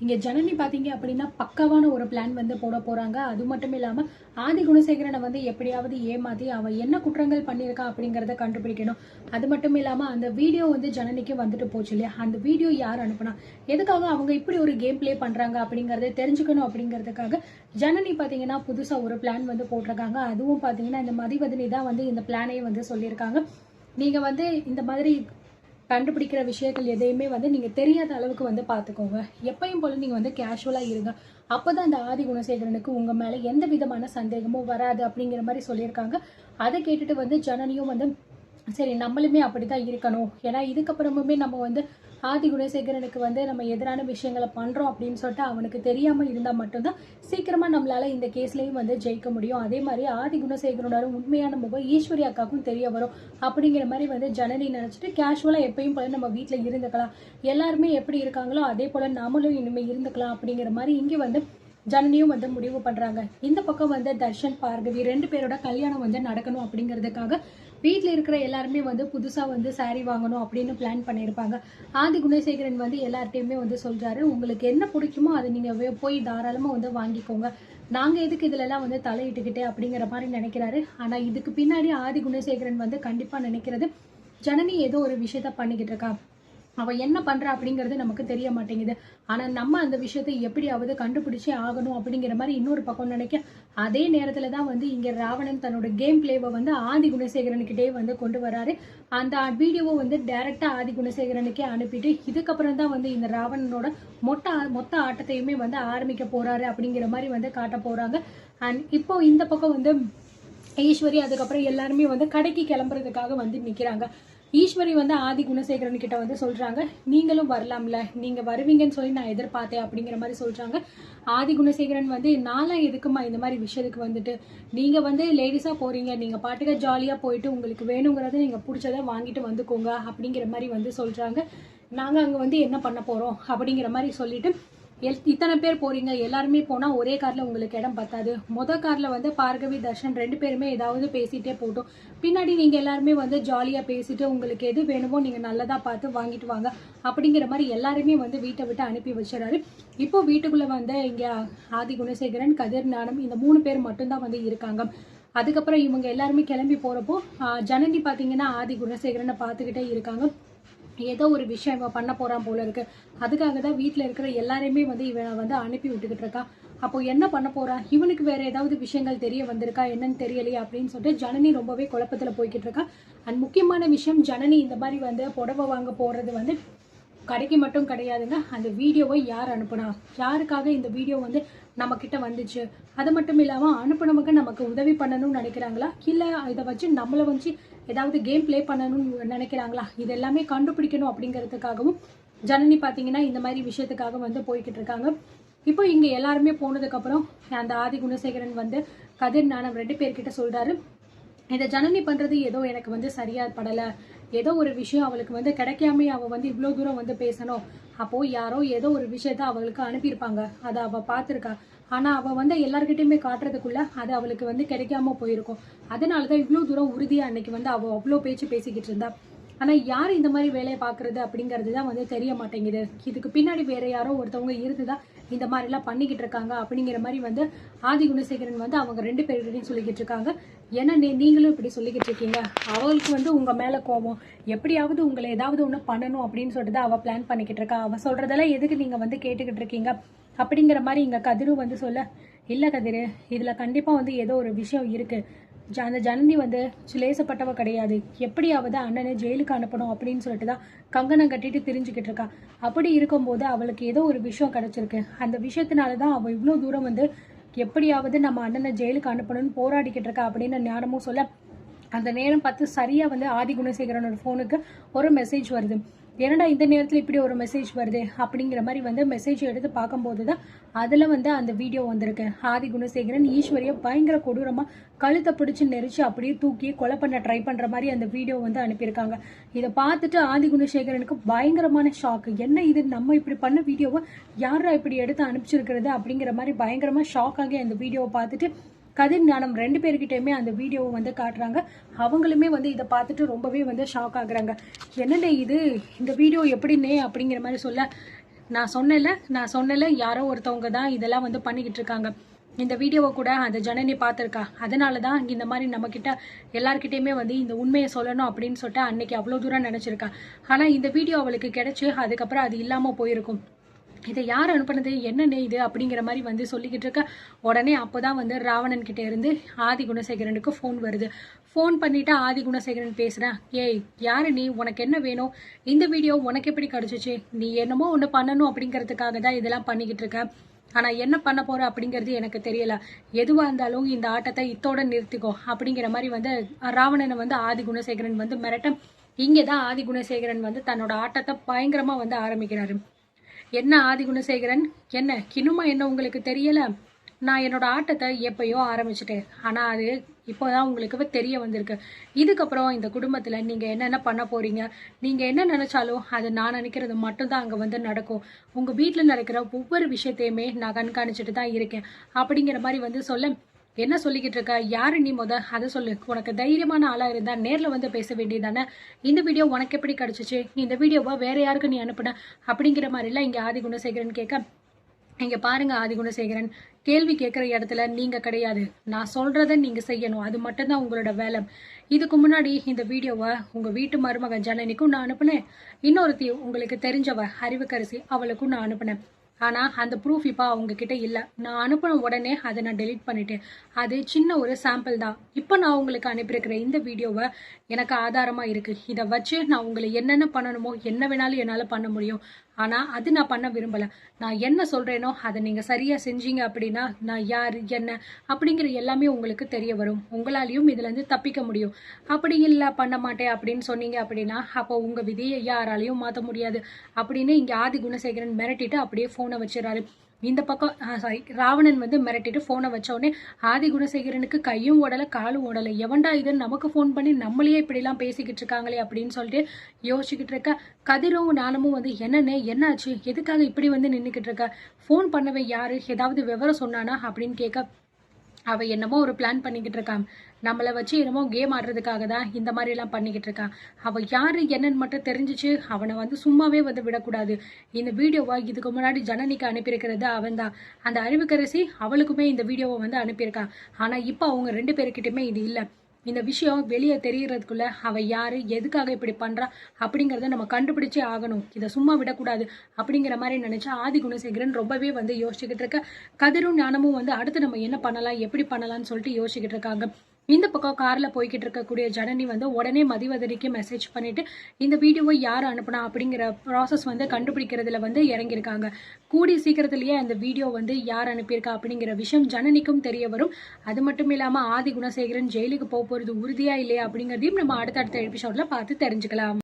இங்கே ஜனனி பார்த்தீங்க அப்படின்னா பக்காவான ஒரு பிளான் வந்து போட போகிறாங்க. அது மட்டும் இல்லாமல் ஆதி குணசேகரனை வந்து எப்படியாவது ஏமாற்றி அவன் என்ன குற்றங்கள் பண்ணியிருக்கான் அப்படிங்கிறத கண்டுபிடிக்கணும். அது மட்டும் இல்லாமல் அந்த வீடியோ வந்து ஜனனிக்கு வந்துட்டு போச்சு இல்லையா, அந்த வீடியோ யார் அனுப்புனா, எதுக்காக அவங்க இப்படி ஒரு கேம் பிளே பண்ணுறாங்க அப்படிங்கிறத தெரிஞ்சுக்கணும். அப்படிங்கிறதுக்காக ஜனனி பார்த்தீங்கன்னா புதுசாக ஒரு பிளான் வந்து போட்டிருக்காங்க. அதுவும் பார்த்தீங்கன்னா இந்த மதிவதனி தான் வந்து இந்த பிளானையும் வந்து சொல்லியிருக்காங்க. நீங்கள் வந்து இந்த மாதிரி கண்டுபிடிக்கிற விஷயங்கள் எதையுமே வந்து நீங்கள் தெரியாத அளவுக்கு வந்து பார்த்துக்கோங்க. எப்பயும் போல நீங்கள் வந்து கேஷுவலாக இருங்க. அப்போ தான் அந்த ஆதி குணசேகரனுக்கு உங்கள் மேலே எந்த விதமான சந்தேகமும் வராது அப்படிங்கிற மாதிரி சொல்லியிருக்காங்க. அதை கேட்டுட்டு வந்து ஜனனியும் வந்து சரி நம்மளுமே அப்படிதான் இருக்கணும். ஏன்னா இதுக்கப்புறமுமே நம்ம வந்து ஆதி குணசேகரனுக்கு வந்து நம்ம எதிரான விஷயங்களை பண்ணுறோம் அப்படின்னு சொல்லிட்டு அவனுக்கு தெரியாமல் இருந்தால் மட்டும்தான் சீக்கிரமாக நம்மளால இந்த கேஸ்லையும் வந்து ஜெயிக்க முடியும். அதே மாதிரி ஆதி குணசேகரனோட உண்மையான முகம் ஈஸ்வரி அக்காவுக்கும் தெரிய வரும் அப்படிங்கிற மாதிரி வந்து ஜனனி நினச்சிட்டு கேஷுவலாக எப்பயும் போல நம்ம வீட்டில் இருந்துக்கலாம், எல்லாருமே எப்படி இருக்காங்களோ அதே போல் நாமளும் இனிமேல் இருந்துக்கலாம் அப்படிங்கிற மாதிரி இங்கே வந்து ஜனனியும் வந்து முடிவு பண்ணுறாங்க. இந்த பக்கம் வந்து தர்ஷன் பார்கவி 2 பேரோட கல்யாணம் வந்து நடக்கணும் அப்படிங்கிறதுக்காக வீட்டில் இருக்கிற எல்லாருமே வந்து புதுசாக வந்து சாரீ வாங்கணும் அப்படின்னு பிளான் பண்ணியிருப்பாங்க. ஆதி குணசேகரன் வந்து எல்லார்ட்டையுமே வந்து சொல்கிறாரு, உங்களுக்கு என்ன பிடிக்குமோ அதை நீங்கள் போய் தாராளமாக வந்து வாங்கிக்கோங்க, நாங்கள் எதுக்கு இதிலெல்லாம் வந்து தலையிட்டுக்கிட்டே அப்படிங்கிற மாதிரி நினைக்கிறாரு. ஆனால் இதுக்கு பின்னாடி ஆதி குணசேகரன் வந்து கண்டிப்பாக நினைக்கிறது ஜனனி ஏதோ ஒரு விஷயத்த பண்ணிக்கிட்டு இருக்கா, அவள் என்ன பண்ணுறா அப்படிங்கிறது நமக்கு தெரிய மாட்டேங்குது, ஆனால் நம்ம அந்த விஷயத்தை எப்படியாவது கண்டுபிடிச்சே ஆகணும் அப்படிங்கிற மாதிரி இன்னொரு பக்கம் நினைக்க, அதே நேரத்தில் தான் வந்து இங்கே ராவணன் தன்னோட கேம் பிளேவை வந்து ஆதி குணசேகரனுக்கிட்டே வந்து கொண்டு வராரு. அந்த வீடியோவை வந்து டைரெக்டாக ஆதி குணசேகரனுக்கே அனுப்பிட்டு இதுக்கப்புறம் தான் வந்து இந்த ராவணனோட மொத்த ஆட்டத்தையுமே வந்து ஆரம்பிக்க போகிறாரு அப்படிங்கிற மாதிரி வந்து காட்ட போகிறாங்க. அண்ட் இப்போ இந்த பக்கம் வந்து ஈஸ்வரி அதுக்கப்புறம் எல்லாருமே வந்து கடைக்கு கிளம்புறதுக்காக வந்து நிற்கிறாங்க. ஈஸ்வரி வந்து ஆதி குணசேகரன் கிட்ட வந்து சொல்றாங்க, நீங்களும் வரலாம்ல, நீங்க வருவீங்கன்னு சொல்லி நான் எதிர்பார்த்தேன் அப்படிங்கிற மாதிரி சொல்றாங்க. ஆதி குணசேகரன் வந்து நான்லாம் எதுக்குமா இந்த மாதிரி விஷயத்துக்கு வந்துட்டு, நீங்க வந்து லேடிஸா போறீங்க, நீங்க பாட்டுக்க ஜாலியா போயிட்டு உங்களுக்கு வேணுங்கிறத நீங்க பிடிச்சதை வாங்கிட்டு வந்துக்கோங்க அப்படிங்கிற மாதிரி வந்து சொல்றாங்க. நாங்க அங்க வந்து என்ன பண்ண போறோம் அப்படிங்கிற மாதிரி சொல்லிட்டு, இத்தனை பேர் போறீங்க, எல்லாருமே போனா ஒரே கார்ல உங்களுக்கு இடம் பத்தாது, கார்ல வந்து பார்கவி தர்ஷன் 2 பேருமே ஏதாவது பேசிட்டே போட்டோம், பின்னாடி நீங்க எல்லாருமே வந்து ஜாலியா பேசிட்டு உங்களுக்கு எது வேணுமோ நீங்க நல்லதா பார்த்து வாங்கிட்டு வாங்க அப்படிங்கிற மாதிரி எல்லாருமே வந்து வீட்டை விட்டு அனுப்பி வச்சிடறாரு. இப்போ வீட்டுக்குள்ள வந்து இங்க ஆதி குணசேகரன், கதிர் ஞானம் இந்த 3 பேர் மட்டும்தான் வந்து இருக்காங்க. அதுக்கப்புறம் இவங்க எல்லாருமே கிளம்பி போறப்போ ஜனனி பாத்தீங்கன்னா ஆதி குணசேகரனை பார்த்துக்கிட்டே இருக்காங்க. ஏதோ ஒரு விஷயம் இவன் பண்ண போறான் போல இருக்கு, அதுக்காக தான் வீட்டில் இருக்கிற எல்லாரையுமே வந்து இவனை வந்து அனுப்பி விட்டுக்கிட்டு இருக்கான். அப்போ என்ன பண்ண போறான், இவனுக்கு வேற ஏதாவது விஷயங்கள் தெரிய வந்திருக்கா என்னன்னு தெரியலையே அப்படின்னு சொல்லிட்டு ஜனனி ரொம்பவே குழப்பத்துல போய்கிட்டு இருக்கா. அண்ட் முக்கியமான விஷயம், ஜனனி இந்த மாதிரி வந்து புடவை வாங்க போறது வந்து கடைக்கு மட்டும் கிடையாதுங்க. அந்த வீடியோவை யார் அனுப்புனா, யாருக்காக இந்த வீடியோ வந்து நம்ம கிட்ட வந்துச்சு, அது மட்டும் இல்லாமல் அனுப்புனவங்க நமக்கு உதவி பண்ணணும்னு நினைக்கிறாங்களா, இல்லை இதை வச்சு நம்மளை வச்சு ஏதாவது கேம் பிளே பண்ணணும்னு நினைக்கிறாங்களா, இது எல்லாமே கண்டுபிடிக்கணும் அப்படிங்கிறதுக்காகவும் ஜனனி பார்த்தீங்கன்னா இந்த மாதிரி விஷயத்துக்காக வந்து போய்கிட்டு இருக்காங்க. இப்போ இங்கே எல்லாருமே போனதுக்கப்புறம் அந்த ஆதி குணசேகரன் வந்து கதிர் ஞானம் 2 பேர்கிட்ட சொல்றாரு, இதை ஜனனி பண்ணுறது ஏதோ எனக்கு வந்து சரியாக படலை, ஏதோ ஒரு விஷயம் அவளுக்கு வந்து கிடைக்காமே அவள் வந்து இவ்வளோ தூரம் வந்து பேசணும், அப்போது யாரோ ஏதோ ஒரு விஷயத்த அவளுக்கு அனுப்பியிருப்பாங்க, அதை அவள் பார்த்துருக்கா, ஆனால் அவள் வந்து எல்லார்கிட்டையுமே காட்டுறதுக்குள்ள அது அவளுக்கு வந்து கிடைக்காம போயிருக்கும், அதனால தான் இவ்வளோ தூரம் உறுதியாக அன்னைக்கு வந்து அவள் அவ்வளோ பேச்சு பேசிக்கிட்டு இருந்தா. ஆனால் யார் இந்த மாதிரி வேலையை பார்க்குறது அப்படிங்கிறது தான் வந்து தெரிய மாட்டேங்குது, இதுக்கு பின்னாடி வேற யாரோ ஒருத்தவங்க இருந்துதான் இந்த மாதிரிலாம் பண்ணிக்கிட்டு இருக்காங்க அப்படிங்கிற மாதிரி வந்து ஆதி குணசேகரன் வந்து அவங்க 2 பேர்கிட்டையும் சொல்லிக்கிட்டு இருக்காங்க. ஏன்னா நீங்களும் இப்படி சொல்லிக்கிட்டு இருக்கீங்க, அவளுக்கு வந்து உங்கள் மேலே கோபம், எப்படியாவது உங்களை ஏதாவது ஒன்று பண்ணணும் அப்படின்னு சொல்லிட்டு தான் அவள் பிளான் பண்ணிக்கிட்டு இருக்கா, அவள் சொல்கிறதெல்லாம் எதுக்கு நீங்கள் வந்து கேட்டுக்கிட்டு இருக்கீங்க அப்படிங்கிற மாதிரி இங்கே கதிரும் வந்து சொல்ல, இல்லை கதிர், இதில் கண்டிப்பாக வந்து ஏதோ ஒரு விஷயம் இருக்குது, அந்த ஜனனி வந்து லேசப்பட்டவ கிடையாது, எப்படியாவது அண்ணனை ஜெயிலுக்கு அனுப்பணும் அப்படின்னு சொல்லிட்டு தான் கங்கணம் கட்டிட்டு தெரிஞ்சுக்கிட்டு இருக்கா, அப்படி இருக்கும்போது அவளுக்கு ஏதோ ஒரு விஷயம் கிடைச்சிருக்கு, அந்த விஷயத்தினால தான் அவள் இவ்வளோ தூரம் வந்து எப்படியாவது நம்ம அண்ணனை ஜெயிலுக்கு அனுப்பணும்னு போராடிக்கிட்டு இருக்கா அப்படின்னு ஞானமும் சொல்ல, அந்த நேரம் பார்த்து சரியாக வந்து ஆதி குணசேகரனோட ஃபோனுக்கு ஒரு மெசேஜ் வருது. என்னடா இந்த நேரத்தில் இப்படி ஒரு மெசேஜ் வருது அப்படிங்கிற மாதிரி வந்து மெசேஜ் எடுத்து பார்க்கும்போது தான் அதில் வந்து அந்த வீடியோ வந்திருக்கு. ஆதி குணசேகரன் ஈஸ்வரியை பயங்கர கொடூரமாக கழுத்தை பிடிச்சி நெரிச்சு அப்படியே தூக்கி கொலை பண்ண ட்ரை பண்ணுற மாதிரி அந்த வீடியோ வந்து அனுப்பியிருக்காங்க. இதை பார்த்துட்டு ஆதி குணசேகரனுக்கு பயங்கரமான ஷாக்கு, என்ன இது, நம்ம இப்படி பண்ண வீடியோவை யாரா இப்படி எடுத்து அனுப்பிச்சிருக்கிறது அப்படிங்கிற மாதிரி பயங்கரமாக ஷாக் ஆகி அந்த வீடியோவை பார்த்துட்டு கதிர் ஞானம் 2 பேர்கிட்டயுமே அந்த வீடியோவை வந்து காட்டுறாங்க. அவங்களுமே வந்து இதை பார்த்துட்டு ரொம்பவே வந்து ஷாக் ஆகுறாங்க. என்னடே இது, இந்த வீடியோ எப்படின்னே அப்படிங்கிற மாதிரி சொல்ல, நான் சொன்னேன்ல யாரோ ஒருத்தவங்க தான் இதெல்லாம் வந்து பண்ணிக்கிட்டு இருக்காங்க. இந்த வீடியோவை கூட அந்த ஜனனி பார்த்துருக்கா. அதனால தான் இந்த மாதிரி நம்மக்கிட்ட எல்லாருக்கிட்டையுமே வந்து இந்த உண்மையை சொல்லணும் அப்படின்னு சொல்லிட்டு அன்னைக்கு அவ்வளோ தூரம் நினச்சிருக்கா. ஆனால் இந்த வீடியோ அவளுக்கு கிடைச்சி அதுக்கப்புறம் அது இல்லாமல் போயிருக்கும். இதை யார் அனுப்புனது, என்னன்னு இது அப்படிங்கிற மாதிரி வந்து சொல்லிக்கிட்டு இருக்க. உடனே அப்போதான் வந்து ராவணன் கிட்ட இருந்து ஆதி குணசேகரனுக்கு ஃபோன் வருது. ஃபோன் பண்ணிட்டு ஆதி குணசேகரன் பேசுறேன். ஏய் யாரு நீ, உனக்கு என்ன வேணும், இந்த வீடியோ உனக்கு எப்படி கிடைச்சிச்சு, நீ என்னமோ ஒன்று பண்ணணும் அப்படிங்கிறதுக்காக தான் இதெல்லாம் பண்ணிக்கிட்டு இருக்க. ஆனால் என்ன பண்ண போற அப்படிங்கிறது எனக்கு தெரியல. எதுவாக இருந்தாலும் இந்த ஆட்டத்தை இத்தோட நிறுத்திக்கோ அப்படிங்கிற மாதிரி வந்து ராவணனை வந்து ஆதி குணசேகரன் வந்து மிரட்ட. இங்கே தான் ஆதி குணசேகரன் வந்து தன்னோட ஆட்டத்தை பயங்கரமா வந்து ஆரம்பிக்கிறாரு. என்ன ஆதி குணசேகரன், என்ன கிணுமா என்ன உங்களுக்கு தெரியல? நான் என்னோட ஆட்டத்தை எப்பயோ ஆரம்பிச்சிட்டேன். ஆனா அது இப்போதான் உங்களுக்கு தெரிய வந்திருக்கு. இதுக்கப்புறம் இந்த குடும்பத்துல நீங்க என்னென்ன பண்ண போறீங்க, நீங்க என்ன நினைச்சாலும் அது நான் நினைக்கிறது மட்டும்தான் அங்க வந்து நடக்கும். உங்க வீட்டுல நடக்கிற ஒவ்வொரு விஷயத்தையுமே நான் கண்காணிச்சுட்டு தான் இருக்கேன் அப்படிங்கிற மாதிரி வந்து சொல்ல. என்ன சொல்லிக்கிட்டு இருக்க, யாரு நீ, அதை சொல்லு. உனக்கு தைரியமான ஆளா இருந்தா நேர்ல வந்து பேச வேண்டியதானே. இந்த வீடியோ உனக்கு எப்படி கிடைச்சிச்சு, இந்த வீடியோவா வேற யாருக்கு நீ அனுப்புன அப்படிங்கிற மாதிரிலாம் இங்க ஆதி குணசேகரன் கேட்க. இங்க பாருங்க ஆதி குணசேகரன், கேள்வி கேட்கிற இடத்துல நீங்க கிடையாது. நான் சொல்றத நீங்க செய்யணும், அது மட்டும்தான் உங்களோட வேலை. இதுக்கு முன்னாடி இந்த வீடியோவை உங்க வீட்டு மருமகன் ஜனனிக்கும் நான் அனுப்புனேன். இன்னொருத்தி உங்களுக்கு தெரிஞ்சவ அறிவுக்கரசி, அவளுக்கும் நான் அனுப்புனேன். ஆனா அந்த ப்ரூஃப் இப்போ அவங்க கிட்ட இல்ல. நான் அனுப்பின உடனே அதை நான் டெலீட் பண்ணிட்டேன். அது சின்ன ஒரு சாம்பிள் தான். இப்போ நான் உங்களுக்கு அனுப்பியிருக்கிற இந்த வீடியோவை எனக்கு ஆதாரமா இருக்கு. இதை வச்சு நான் உங்களை என்னென்ன பண்ணணுமோ என்ன வேணாலும் என்னால் பண்ண முடியும். ஆனா அது நான் பண்ண விரும்பல. நான் என்ன சொல்றேனோ அதை நீங்க சரியா செஞ்சீங்க அப்படின்னா நான் யாரு என்ன அப்படிங்கிற எல்லாமே உங்களுக்கு தெரிய வரும். உங்களாலையும் இதுல இருந்து தப்பிக்க முடியும். அப்படி இல்ல பண்ண மாட்டேன் அப்படின்னு சொன்னீங்க அப்படின்னா அப்போ உங்க விதியை யாராலையும் மாற்ற முடியாது அப்படின்னு இங்க ஆதி குணசேகரன் மிரட்டிட்டு அப்படியே போனை வச்சிடறாரு. இந்த பக்கம் ராவணன் வந்து மிரட்டிட்டு போனை வச்ச உடனே ஆதி குணசேகரனுக்கு கையும் ஓடலை காலும் ஓடலை. எவன்டா இதுன்னு நமக்கு ஃபோன் பண்ணி நம்மளையே இப்படிலாம் பேசிக்கிட்டு இருக்காங்களே அப்படின்னு சொல்லிட்டு யோசிச்சுக்கிட்டு இருக்க. கதிரும் நானும் வந்து என்னன்னு என்னாச்சு, எதுக்காக இப்படி வந்து நின்றுக்கிட்டு இருக்க, ஃபோன் பண்ணவே யாரு, ஏதாவது விவரம் சொன்னானா அப்படின்னு கேட்க. அவ என்னமோ ஒரு பிளான் பண்ணிக்கிட்டு இருக்கான், நம்மளை வச்சு என்னமோ கேம் ஆடுறதுக்காக தான் இந்த மாதிரி எல்லாம் பண்ணிக்கிட்டு இருக்கான். அவ யாரு என்னன்னு மட்டும் தெரிஞ்சிச்சு அவனை வந்து சும்மாவே வந்து விடக்கூடாது. இந்த வீடியோவை இதுக்கு முன்னாடி ஜனனிக்கு அனுப்பியிருக்கிறது அவன் தான். அந்த அறிவுக்கரசி அவளுக்குமே இந்த வீடியோவை வந்து அனுப்பியிருக்கான். ஆனா இப்போ அவங்க 2 பேருக்கிட்டுமே இது இல்லை. இந்த விஷயம் வெளியே தெரியறதுக்குள்ள அவ யாரு எதுக்காக இப்படி பண்றா அப்படிங்கறத நம்ம கண்டுபிடிச்சே ஆகணும். இதை சும்மா விடக்கூடாது அப்படிங்கிற மாதிரி நினைச்சா ஆதி குணசேகரன் ரொம்பவே வந்து யோசிச்சுக்கிட்டு இருக்க. கதிரும் ஞானமும் வந்து அடுத்து நம்ம என்ன பண்ணலாம் எப்படி பண்ணலாம்னு சொல்லிட்டு யோசிச்சுக்கிட்டு இருக்காங்க. இந்த பக்கம் கார்ல போய்கிட்டு இருக்கக்கூடிய ஜனனி வந்து உடனே மதிவதனிக்கு மெசேஜ் பண்ணிட்டு இந்த வீடியோவை யார் அனுப்புனா அப்படிங்கிற ப்ராசஸ் வந்து கண்டுபிடிக்கிறதுல வந்து இறங்கியிருக்காங்க. கூடிய சீக்கிரத்திலேயே அந்த வீடியோ வந்து யார் அனுப்பியிருக்கா அப்படிங்கிற விஷயம் ஜனனிக்கும் தெரிய வரும். அது மட்டும் இல்லாம ஆதி குணசேகரன் ஜெயிலுக்கு போறது உறுதியா இல்லையா அப்படிங்கிறதையும் நம்ம அடுத்தடுத்த எபிசோட்ல பார்த்து தெரிஞ்சுக்கலாம்.